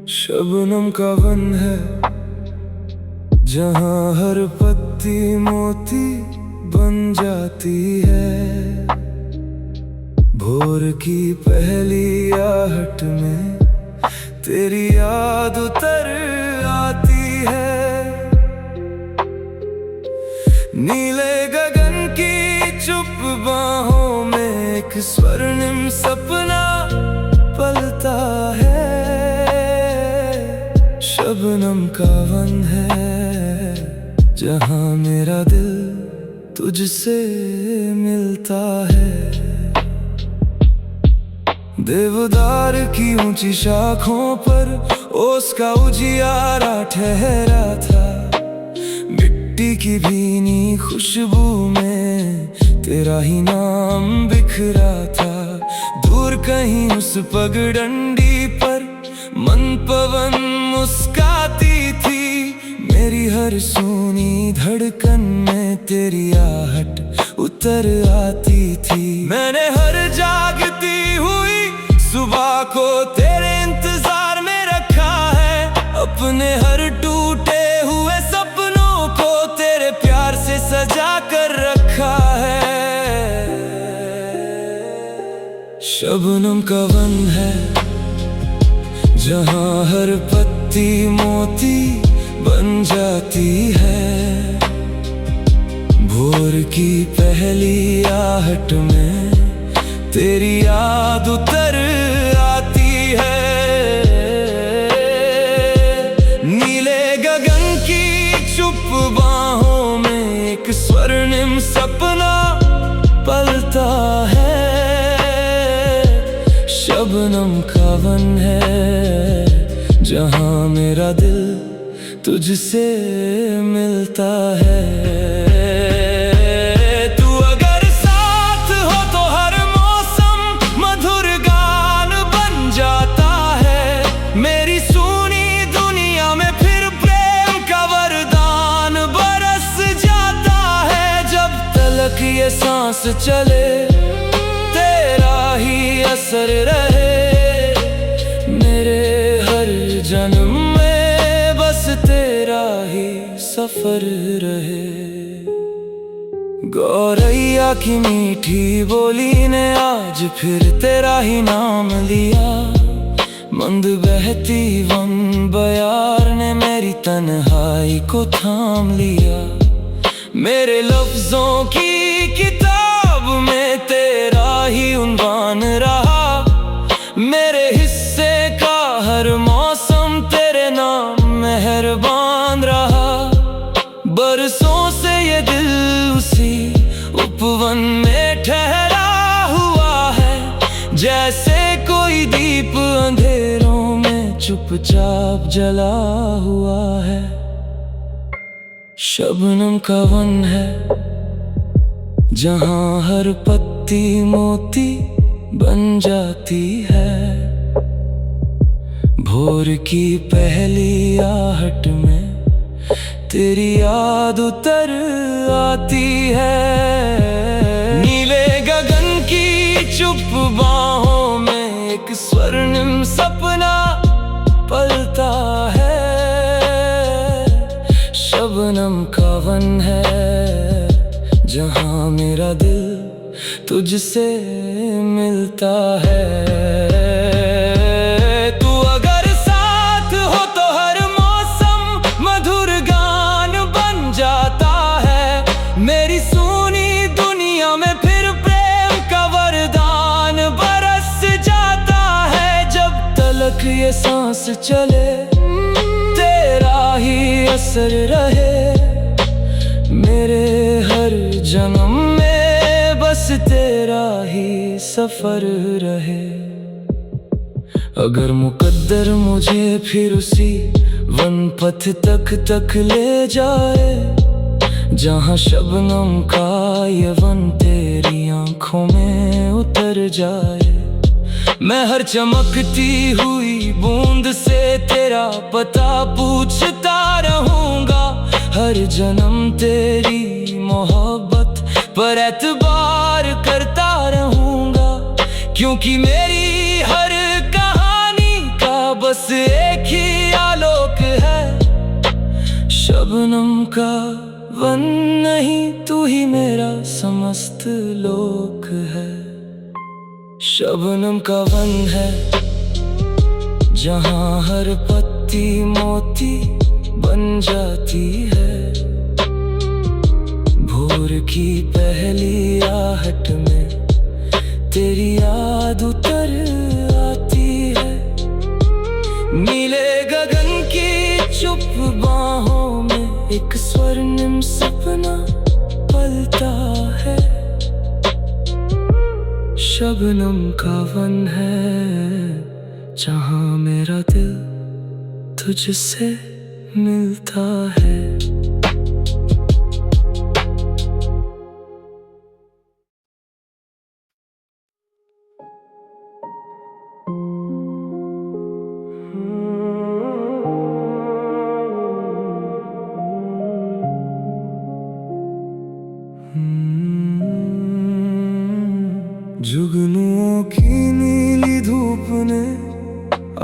शबनम का वन है जहाँ हर पत्ती मोती बन जाती है। भोर की पहली आहट में तेरी याद उतर आती है। नीले गगन की चुप बाहों में एक स्वर्णिम सपना पलता है। शबनम का वन है जहाँ मेरा दिल तुझसे मिलता है। देवदार की ऊंची शाखों पर ओस का उजियारा ठहरा था। मिट्टी की भीनी खुशबू में तेरा ही नाम बिखरा था। दूर कहीं उस पगडंडी पर मन पवन मुस्काती थी। मेरी हर सूनी धड़कन में तेरी आहट उतर आती थी। मैंने हर जागती हुई सुबह को तेरे इंतजार में रखा है। अपने हर टूटे हुए सपनों को तेरे प्यार से सजा कर रखा है। शबनम का वन है जहाँ हर पत्ती मोती बन जाती है। भोर की पहली आहट में तेरी याद उतर आती है। नीले गगन की चुप बाहों में एक स्वर्णिम सपना पलता है। शबनम का वन है जहाँ मेरा दिल तुझसे मिलता है। तू अगर साथ हो तो हर मौसम मधुर गान बन जाता है। मेरी सुनी दुनिया में फिर प्रेम का वरदान बरस जाता है। जब तलक ये सांस चले तेरा ही असर रहे। मेरे हर जन्म में बस तेरा ही सफर रहे। गौरैया की मीठी बोली ने आज फिर तेरा ही नाम लिया। मंद बहती वन बयार ने मेरी तन्हाई को थाम लिया। मेरे लफ्जों की किताब में तेरा ही उन्वान रहा। मेरे हिस्से का हर मौसम तेरे नाम मेहरबान रहा। बरसों से ये दिल उसी उपवन में ठहरा हुआ है। जैसे कोई दीप अंधेरों में चुपचाप जला हुआ है। शबनम का वन है जहाँ हर पत्ती मोती बन जाती है। भोर की पहली आहट में तेरी याद उतर आती है। नीले गगन की चुप बाहों में एक स्वर्णिम सपना पलता है। शबनम का वन है जहाँ मेरा दिल तुझसे मिलता है। तू अगर साथ हो तो हर मौसम मधुर गान बन जाता है। मेरी सुनी दुनिया में फिर प्रेम का वरदान बरस जाता है। जब तलक ये सांस चले तेरा ही असर रहे। मेरे हर जन्म में बस तेरा ही सफर रहे। अगर मुकद्दर मुझे फिर उसी वन पथ तक ले जाए जहाँ शबनम का ये वन तेरी आंखों में उतर जाए। मैं हर चमकती हुई बूंद से तेरा पता पूछता रहूंगा। हर जन्म तेरी मोहब्बत पर एतबार करता रहूंगा। क्योंकि मेरी हर कहानी का बस एक ही वन नहीं तू ही मेरा समस्त लोक है। शबनम का वन है जहाँ हर पत्ती मोती बन जाती है। भोर की पहली आहट में तेरी याद उतर आती है। नीले गगन की चुप बाहों में एक स्वर्णिम सपना पलता है। शबनम का वन है जहाँ मेरा दिल तुझसे मिलता है। जुगनुओं की नीली धूप ने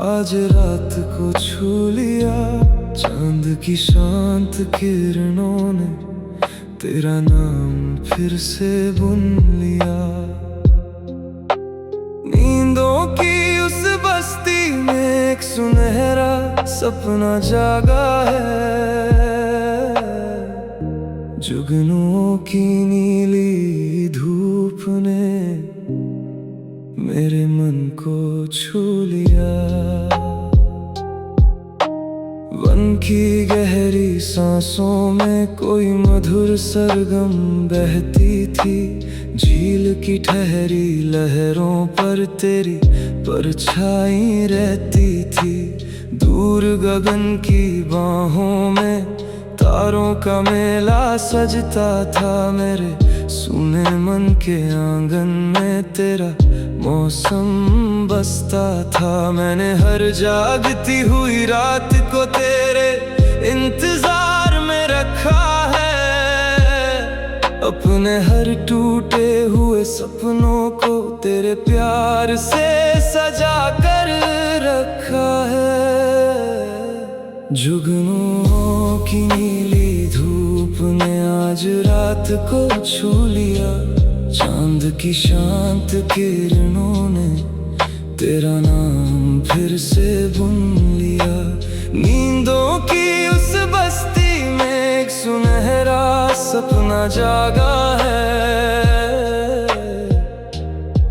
आज रात को छू लिया। चांद की शांत किरणों ने तेरा नाम फिर से बुन लिया। नींदों की उस बस्ती में एक सुनहरा सपना जागा है। जुगनुओं की नीली धूप ने मेरे मन को छू लिया। वन की गहरी सांसों में कोई मधुर सरगम बहती थी। झील की ठहरी लहरों पर तेरी परछाई रहती थी। दूर गगन की बाहों में तारों का मेला सजता था। मेरे सुने मन के आंगन में तेरा मौसम बसता था। मैंने हर जागती हुई रात को तेरे इंतजार में रखा है। अपने हर टूटे हुए सपनों को तेरे प्यार से सजा कर रखा है। जुगनुओं की नीली धूप ने आज रात को छू लिया। चांद की शांत किरणों ने तेरा नाम फिर से बुन लिया। नींदों की उस बस्ती में एक सुनहरा सपना जागा है।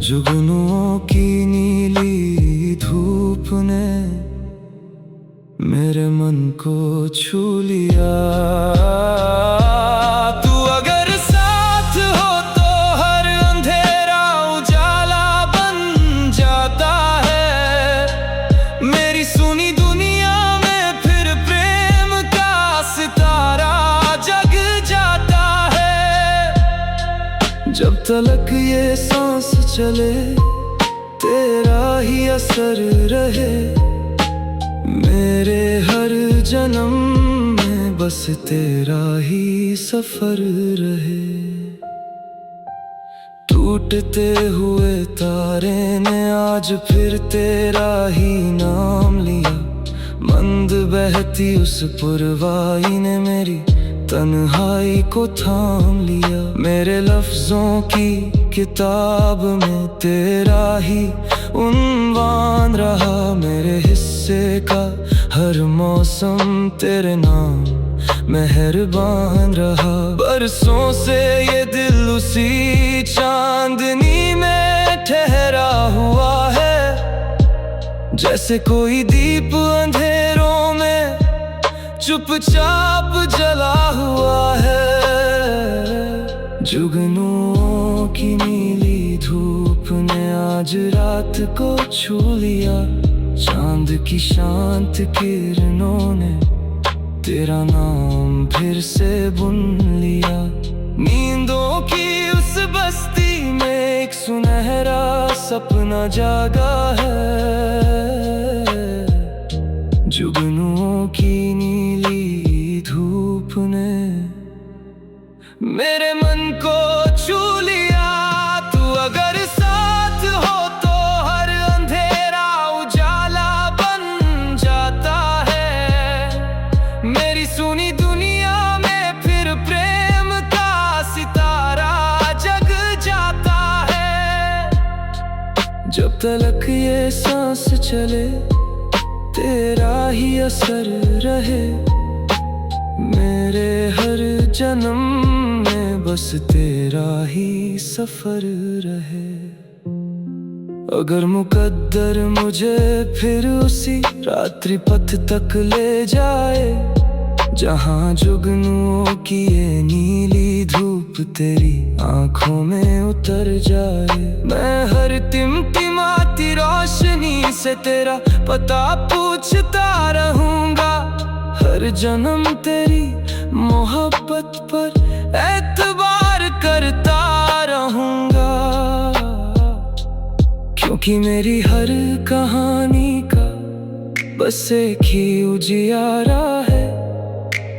जुगनुओं की नीली धूप ने मेरे मन को छू लिया। तू अगर साथ हो तो हर अंधेरा उजाला बन जाता है। मेरी सुनी दुनिया में फिर प्रेम का सितारा जग जाता है। जब तलक ये सांस चले तेरा ही असर रहे। मेरे हर जन्म में बस तेरा ही सफर रहे। टूटते हुए तारे ने आज फिर तेरा ही नाम लिया। मंद बहती उस पुरवाई ने मेरी तन्हाई को थाम लिया। मेरे लफ्जों की किताब में तेरा ही उन्वान रहा। मेरे हिस्से का हर मौसम तेरे नाम मेहरबान रहा। बरसों से ये दिल उसी चांदनी में ठहरा हुआ है। जैसे कोई दीप अंधेरों में चुपचाप जला हुआ है। जुगनुओं की नीली धूप ने आज रात को छू लिया। चांद की शांत किरणों ने तेरा नाम फिर से बुन लिया। नींदों की उस बस्ती में एक सुनहरा सपना जागा है। जुगनुओं की नीली धूप ने मेरे मन को छू लिया। तू अगर साथ हो तो हर अंधेरा उजाला बन जाता है। मेरी सुनी दुनिया में फिर प्रेम ये सांस चले, तेरा ही असर रहे। मेरे हर जन्म में बस तेरा ही सफर रहे। अगर मुकद्दर मुझे फिर उसी रात्रि पथ तक ले जाए, जहाँ जुगनुओं की ये नीली धूप तेरी आंखों में उतर जाए, मैं हर टिमटिमाती रोशनी से तेरा पता पूछता रहूंगा। हर जन्म तेरी मोहब्बत पर एतबार करता रहूंगा, क्योंकि मेरी हर कहानी का बस एक ही उजियारा है।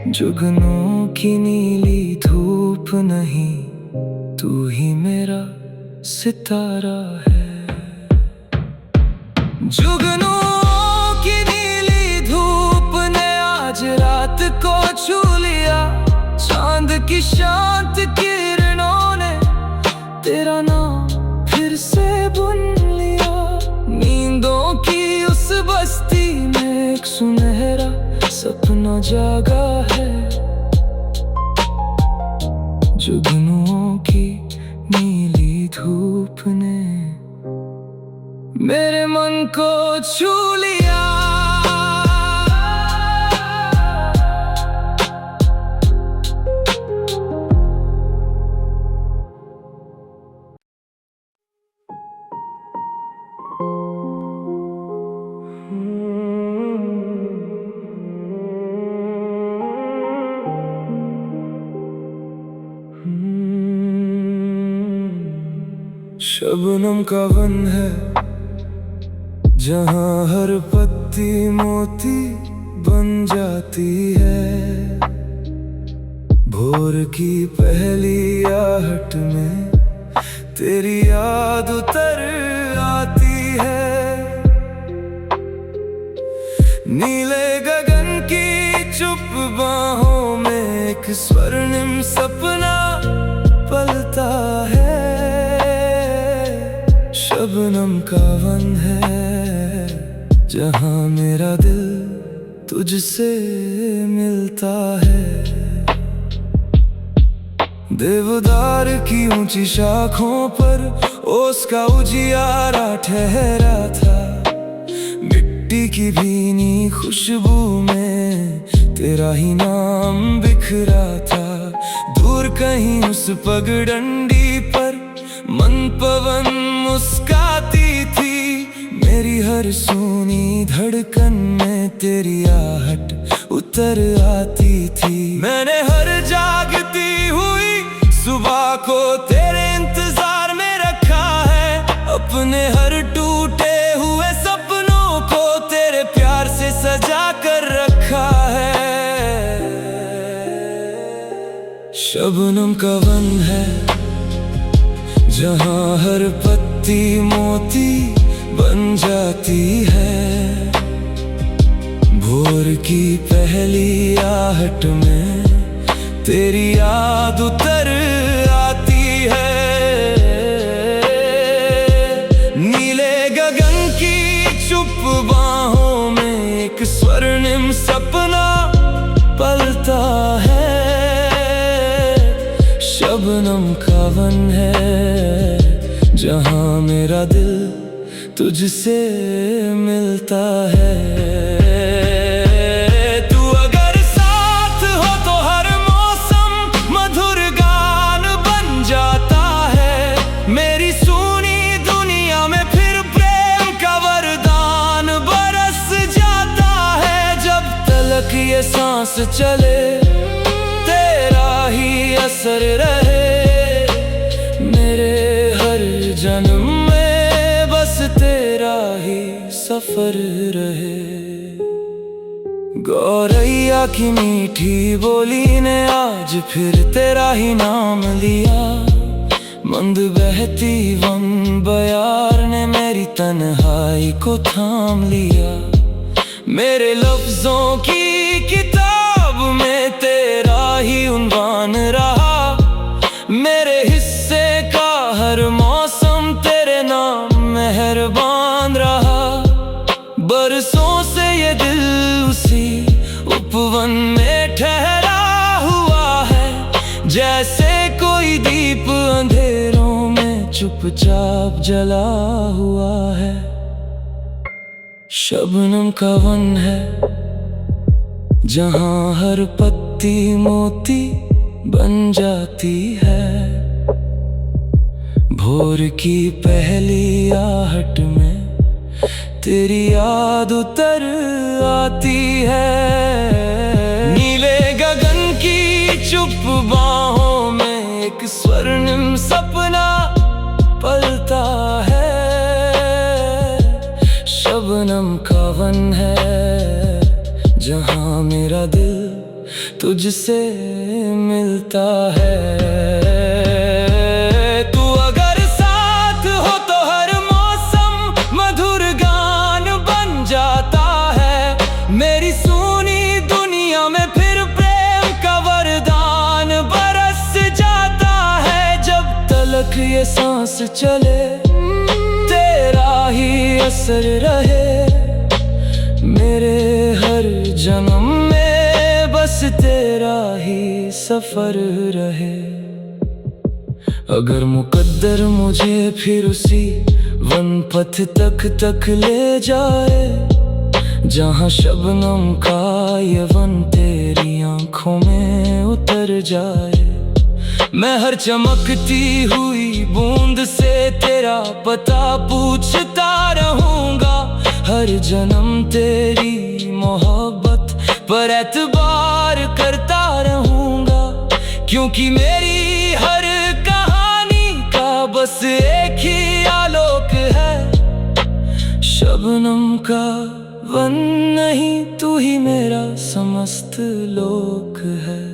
जुगनों की नीली धूप नहीं, तू ही मेरा सितारा है। जुगनों की नीली धूप ने आज रात को छू लिया, चांद की शांत किरणों ने तेरा नाम फिर से बुन लिया। नींदों की उस बस्ती में एक सुनहरा सपना जागा है। जुगनुओं की नीली धूप ने मेरे मन को छू लिया। शबनम का वन है, जहाँ हर पत्ती मोती बन जाती है। भोर की पहली आहट में तेरी याद उतर आती है। नीले गगन की चुप बाहों में एक स्वर्णिम सपना पलता है। शबनम का वन है, जहाँ मेरा दिल तुझसे मिलता है। देवदार की ऊंची शाखों पर ओस का उजियारा ठहरा था। मिट्टी की भीनी खुशबू में तेरा ही नाम बिखरा था। दूर कहीं उस पगडंडी पर मन पवन मुस्काती थी। मेरी हर सूनी धड़कन में तेरी आहट उतर आती थी। मैंने हर जागती हुई सुबह को तेरे इंतजार में रखा है। अपने हर टूटे हुए सपनों को तेरे प्यार से सजा कर रखा है। शबनम का वन है, जहाँ हर पत्ती मोती बन जाती है। भोर की पहली आहट में तेरी याद उतर आती है। नीले गगन की चुप बाहों में एक स्वर्णिम सपना पलता है। शबनम का वन है, जहाँ मेरा दिल तुझसे मिलता है। तू अगर साथ हो तो हर मौसम मधुर गान बन जाता है। मेरी सुनी दुनिया में फिर प्रेम का वरदान बरस जाता है। जब तलक ये सांस चले, तेरा ही असर रहे। मेरे हर जन्म में बस तेरा ही सफर रहे। गौरैया की मीठी बोली ने आज फिर तेरा ही नाम लिया। मंद बहती वन बयार ने मेरी तन्हाई को थाम लिया। मेरे लफ्जों की किताब में तेरा ही उन्वान रहा। मेरे हिस्से का हर मौसम तेरे नाम मेहरबान रहा। उपवन में ठहरा हुआ है, जैसे कोई दीप अंधेरों में चुपचाप जला हुआ है। शबनम का वन है जहाँ हर पत्ती मोती बन जाती है। भोर की पहली आहट में तेरी याद उतर आती है। नीले गगन की चुप बाहों में एक स्वर्णिम सपना पलता है। शबनम का वन है जहाँ मेरा दिल तुझसे मिलता है। तू अगर साथ हो तो हर मौसम मधुर गान बन जाता है। मेरी सुनी दुनिया में फिर प्रेम का वरदान बरस जाता है। जब तलक ये सांस चले तेरा ही असर रहे, मेरे हर जन्म में बस तेरा ही सफर रहे। अगर मुकद्दर मुझे फिर उसी वन पथ तक ले जाए, जहाँ शबनम का ये वन तेरी आंखों में उतर जाए। मैं हर चमकती हुई बूंद से तेरा पता पूछता रहूंगा। हर जन्म तेरी मोहब्बत पर एतबार करता रहूंगा, क्योंकि मेरी हर कहानी का बस एक ही आलोक है। शबनम का वन नहीं, तू ही मेरा समस्त लोक है।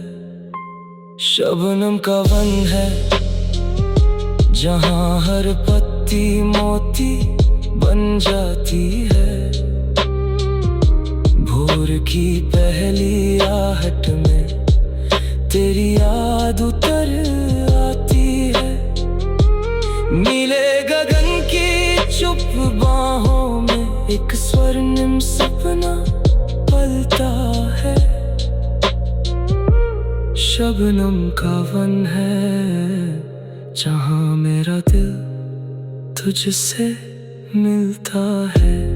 शबनम का वन है जहाँ हर पत्ती मोती बन जाती है। भोर की पहली आहट में तेरी याद उतर आती है। नीले गगन की चुप बाहों में एक स्वर्णिम सपना पलता है। शबनम का वन है जहाँ मेरा दिल तुझसे मिलता है।